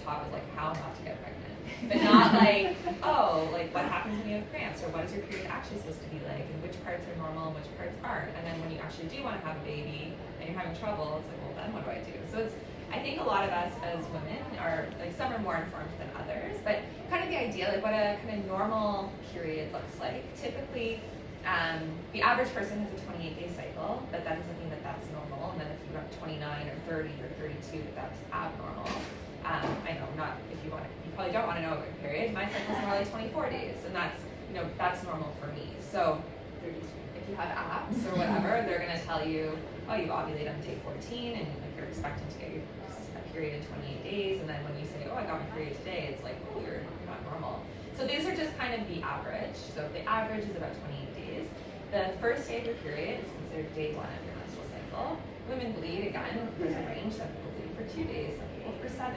taught was like how not to get pregnant, but not like, oh, like what happens when you have cramps, or what is your period actually supposed to be like, and which parts are normal and which parts aren't. And then when you actually do want to have a baby and you're having trouble, it's like, well, then what do I do? So it's, I think a lot of us as women are, like, some are more informed than others, but kind of the idea, like what a kind of normal period looks like. Typically, the average person has a 28-day cycle, but that doesn't mean that that's normal. And then if you have 29 or 30 or 32, that's abnormal. I know, not if you want to, you probably don't want to know about your period. My cycle is more like 24 days, and that's, you know, that's normal for me. So if you have apps or whatever, they're going to tell you, oh, you ovulate on day 14, and like you're expecting to get your period in 28 days. And then when you say, oh, I got my period today, it's like, oh, you're not normal. So these are just kind of the average. So the average is about 28 days. The first day of your period is considered day 1 of your menstrual cycle. Women bleed, again, there's a range. Some people bleed for 2 days, some people for 7.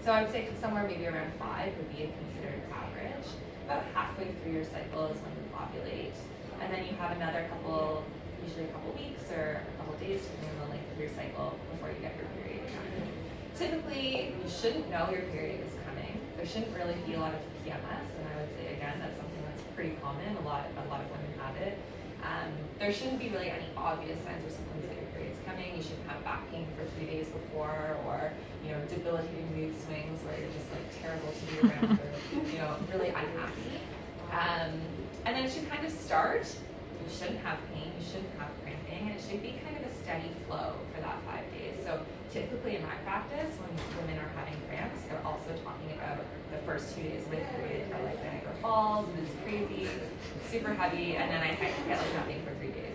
So I would say somewhere maybe around 5 would be considered average. About halfway through your cycle is when you ovulate. And then you have another couple, usually a couple weeks or a couple days, depending on the length of your cycle, before you get your period again. Typically, you shouldn't know your period is coming. There shouldn't really be a lot of PMS, and I would say, again, that's something that's pretty common. A lot of women have it. There shouldn't be really any obvious signs or symptoms that your period's coming. You shouldn't have back pain for 3 days before, or, you know, debilitating mood swings where you're just like terrible to be around, or, you know, really unhappy. And then it should kind of start. You shouldn't have pain, you shouldn't have cramping, and it should be kind of a steady flow for that 5 days. So typically in my practice, when women are having cramps, they're also talking about the first 2 days of my period are like Niagara Falls, and it's crazy, it's super heavy, and then I get like nothing for 3 days.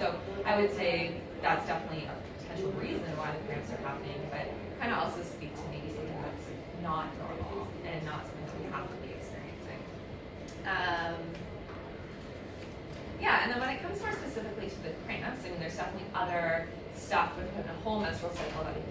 So I would say that's definitely a potential reason why the cramps are happening, but kind of also speak to maybe something that's not normal and not something that we have to be experiencing. Yeah, and then when it comes more specifically to the cramps, I mean, there's definitely other stuff within the whole menstrual cycle that we can talk